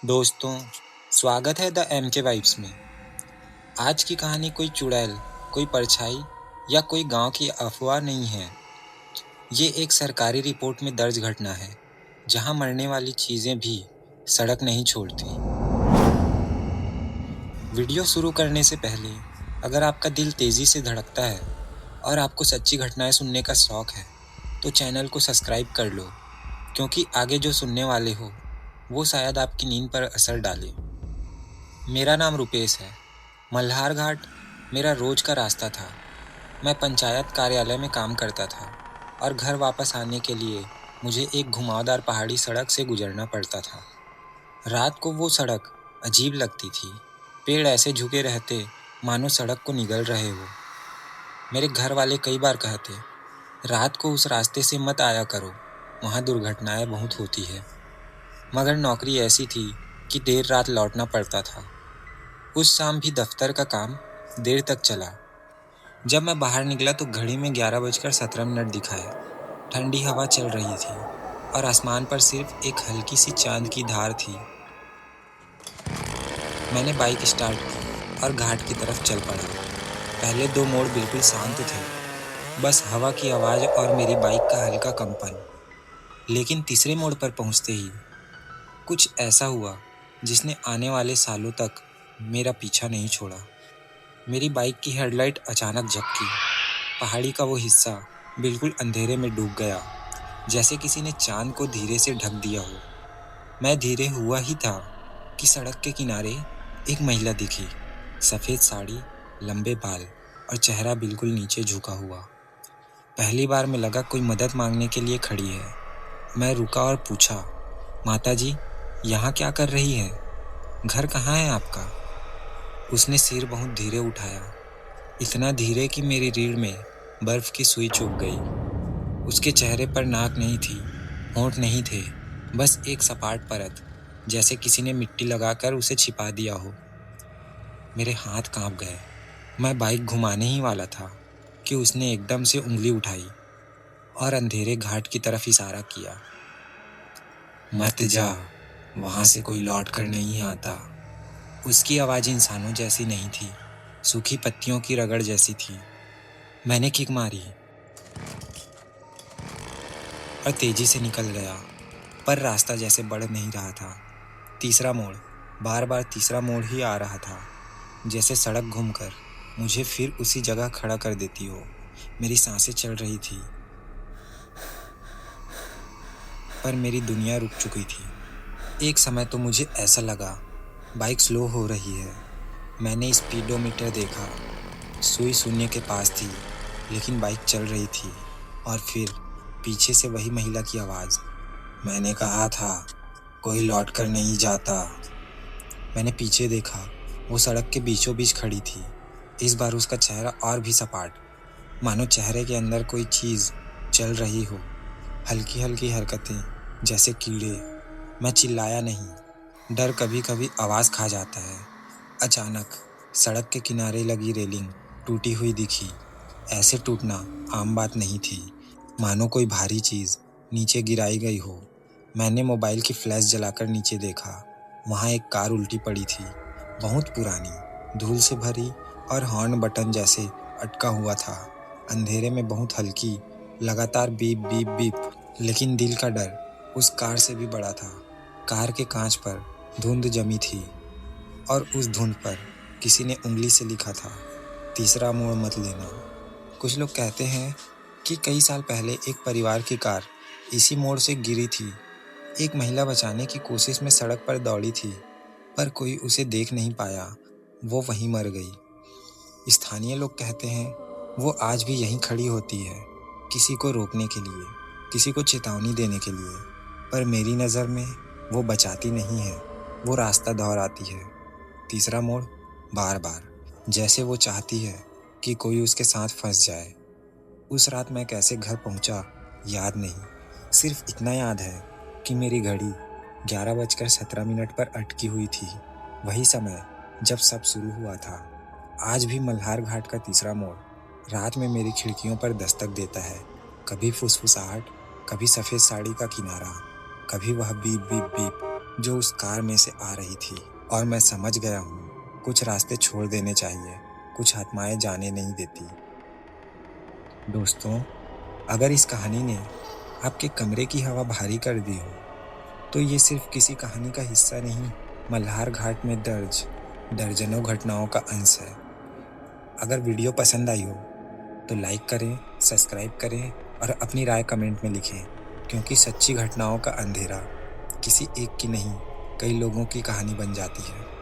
दोस्तों, स्वागत है द एम के वाइब्स में। आज की कहानी कोई चुड़ैल, कोई परछाई या कोई गांव की अफवाह नहीं है। ये एक सरकारी रिपोर्ट में दर्ज घटना है, जहां मरने वाली चीजें भी सड़क नहीं छोड़ती। वीडियो शुरू करने से पहले, अगर आपका दिल तेजी से धड़कता है और आपको सच्ची घटनाएं सुनने का शौक है, तो चैनल को सब्सक्राइब कर लो, क्योंकि आगे जो सुनने वाले हो, वो शायद आपकी नींद पर असर डाले। मेरा नाम रुपेश है। मल्हार घाट मेरा रोज का रास्ता था। मैं पंचायत कार्यालय में काम करता था और घर वापस आने के लिए मुझे एक घुमावदार पहाड़ी सड़क से गुजरना पड़ता था। रात को वो सड़क अजीब लगती थी। पेड़ ऐसे झुके रहते मानो सड़क को निगल रहे हो। मेरे घर वाले कई बार कहते, रात को उस रास्ते से मत आया करो, वहाँ दुर्घटनाएं बहुत होती है। मगर नौकरी ऐसी थी कि देर रात लौटना पड़ता था। उस शाम भी दफ्तर का काम देर तक चला। जब मैं बाहर निकला तो घड़ी में 11:17 दिखाया। ठंडी हवा चल रही थी और आसमान पर सिर्फ एक हल्की सी चांद की धार थी। मैंने बाइक स्टार्ट की और घाट की तरफ चल पड़ा। पहले 2 मोड़ बिल्कुल शांत थे, बस हवा की आवाज़ और मेरी बाइक का हल्का कंपन। लेकिन तीसरे मोड़ पर पहुंचते ही कुछ ऐसा हुआ जिसने आने वाले सालों तक मेरा पीछा नहीं छोड़ा। मेरी बाइक की हेडलाइट अचानक झपकी। पहाड़ी का वो हिस्सा बिल्कुल अंधेरे में डूब गया, जैसे किसी ने चांद को धीरे से ढक दिया हो। मैं धीरे हुआ ही था कि सड़क के किनारे एक महिला दिखी। सफ़ेद साड़ी, लंबे बाल और चेहरा बिल्कुल नीचे झुका हुआ। पहली बार में लगा कोई मदद मांगने के लिए खड़ी है। मैं रुका और पूछा, माता जी, यहाँ क्या कर रही है? घर कहाँ है आपका? उसने सिर बहुत धीरे उठाया, इतना धीरे कि मेरी रीढ़ में बर्फ की सुई चुभ गई। उसके चेहरे पर नाक नहीं थी, होंठ नहीं थे, बस एक सपाट परत, जैसे किसी ने मिट्टी लगाकर उसे छिपा दिया हो। मेरे हाथ कांप गए। मैं बाइक घुमाने ही वाला था कि उसने एकदम से उंगली उठाई और अंधेरे घाट की तरफ इशारा किया। मत जा, वहां से कोई लौट कर नहीं आता। उसकी आवाज़ इंसानों जैसी नहीं थी, सूखी पत्तियों की रगड़ जैसी थी। मैंने किक मारी और तेजी से निकल गया, पर रास्ता जैसे बढ़ नहीं रहा था। तीसरा मोड़, बार बार तीसरा मोड़ ही आ रहा था, जैसे सड़क घूमकर मुझे फिर उसी जगह खड़ा कर देती हो। मेरी सांसें चल रही थी, पर मेरी दुनिया रुक चुकी थी। एक समय तो मुझे ऐसा लगा बाइक स्लो हो रही है। मैंने स्पीडोमीटर देखा, सुई शून्य के पास थी, लेकिन बाइक चल रही थी। और फिर पीछे से वही महिला की आवाज़, मैंने कहा था कोई लौट कर नहीं जाता। मैंने पीछे देखा, वो सड़क के बीचों बीच खड़ी थी। इस बार उसका चेहरा और भी सपाट, मानो चेहरे के अंदर कोई चीज़ चल रही हो। हल्की हल्की हरकतें, जैसे कीड़े। मैं चिल्लाया नहीं, डर कभी कभी आवाज़ खा जाता है। अचानक सड़क के किनारे लगी रेलिंग टूटी हुई दिखी। ऐसे टूटना आम बात नहीं थी, मानो कोई भारी चीज़ नीचे गिराई गई हो। मैंने मोबाइल की फ्लैश जलाकर नीचे देखा। वहाँ एक कार उल्टी पड़ी थी, बहुत पुरानी, धूल से भरी और हॉर्न बटन जैसे अटका हुआ था। अंधेरे में बहुत हल्की, लगातार बीप बीप बीप। लेकिन दिल का डर उस कार से भी बड़ा था। कार के कांच पर धुंध जमी थी और उस धुंध पर किसी ने उंगली से लिखा था, तीसरा मोड़ मत लेना। कुछ लोग कहते हैं कि कई साल पहले एक परिवार की कार इसी मोड़ से गिरी थी। एक महिला बचाने की कोशिश में सड़क पर दौड़ी थी, पर कोई उसे देख नहीं पाया, वो वहीं मर गई। स्थानीय लोग कहते हैं वो आज भी यहीं खड़ी होती है, किसी को रोकने के लिए, किसी को चेतावनी देने के लिए। पर मेरी नज़र में वो बचाती नहीं है, वो रास्ता दोहराती है। तीसरा मोड़, बार बार, जैसे वो चाहती है कि कोई उसके साथ फंस जाए। उस रात मैं कैसे घर पहुंचा याद नहीं, सिर्फ इतना याद है कि मेरी घड़ी 11:17 पर अटकी हुई थी, वही समय जब सब शुरू हुआ था। आज भी मल्हार घाट का तीसरा मोड़ रात में मेरी खिड़कियों पर दस्तक देता है। कभी फुसफुसाहट, कभी सफ़ेद साड़ी का किनारा, कभी वह बीप बीप बीप जो उस कार में से आ रही थी। और मैं समझ गया हूँ, कुछ रास्ते छोड़ देने चाहिए, कुछ आत्माएं जाने नहीं देती। दोस्तों, अगर इस कहानी ने आपके कमरे की हवा भारी कर दी हो, तो ये सिर्फ किसी कहानी का हिस्सा नहीं, मल्हार घाट में दर्ज दर्जनों घटनाओं का अंश है। अगर वीडियो पसंद आई हो तो लाइक करें, सब्सक्राइब करें और अपनी राय कमेंट में लिखें, क्योंकि सच्ची घटनाओं का अंधेरा किसी एक की नहीं, कई लोगों की कहानी बन जाती है।